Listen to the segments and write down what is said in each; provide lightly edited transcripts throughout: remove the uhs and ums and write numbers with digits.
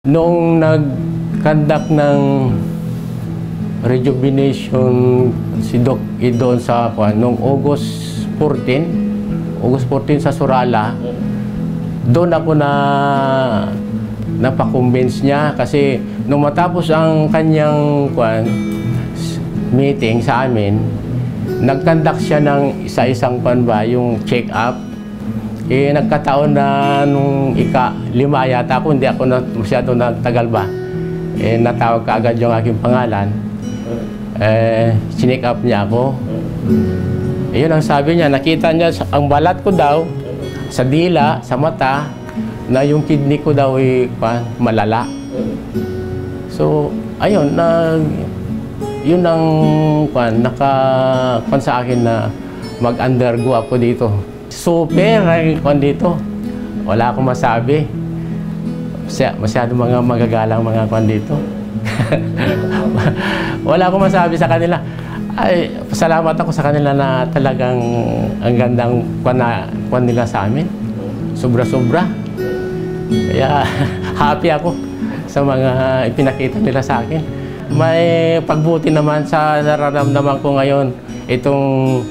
Noong nag-conduct ng rejuvenation si Doc doon sa noong August 14 sa Surala, doon ako napakonvince niya kasi nung matapos ang kanyang meeting sa amin, nag-conduct siya ng isa-isang yung check-up. Nagkataon na nung ika-5 yata ako, hindi ako masyado nagtagal ba. Natawag ka agad yung aking pangalan. Sineck up niya ako. Yun ang sabi niya, nakita niya ang balat ko daw, sa dila, sa mata, na yung kidney ko daw ay malala. So, ayun, yun ang naka sa akin na mag-undergo ako dito. Super dito. Wala akong masabi. Masyado mga magagalang mga dito. Wala akong masabi sa kanila. Ay, salamat ako sa kanila na talagang ang gandang nila sa amin. Sobra-sobra. Kaya happy ako sa mga ipinakita nila sa akin. May pagbuti naman sa nararamdaman ko ngayon. Itong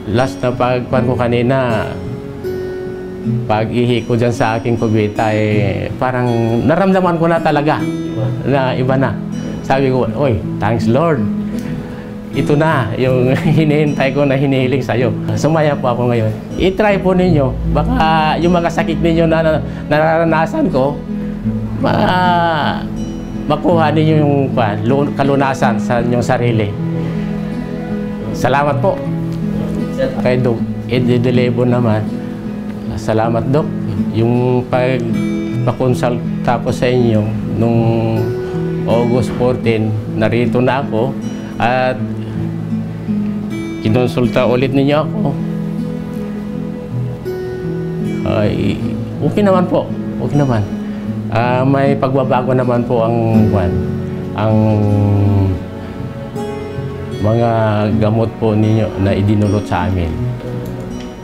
last na pagkuhan ko kanina, pag-ihi ko dyan sa aking kubita, parang naramdaman ko na talaga na iba na. Sabi ko, oy, thanks Lord. Ito na yung hinihintay ko na hinihiling sa'yo. Sumaya po ako ngayon. I-try po ninyo. Baka yung mga sakit ninyo na nararanasan ko, makuha ninyo yung kalunasan sa inyong sarili. Salamat po. Kay Doc Edelebo naman, salamat Doc. Yung pagpakonsulta ko sa inyo nung August 14, narito na ako at kinonsulta ulit ninyo ako. Okay naman po, okay naman. May pagbabago naman po ang mga gamot po ninyo na idinulot sa amin.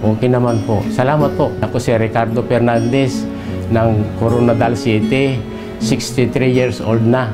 Okay naman po. Salamat po. Ako si Ricardo Fernandez ng Coronadal City, 63 years old na.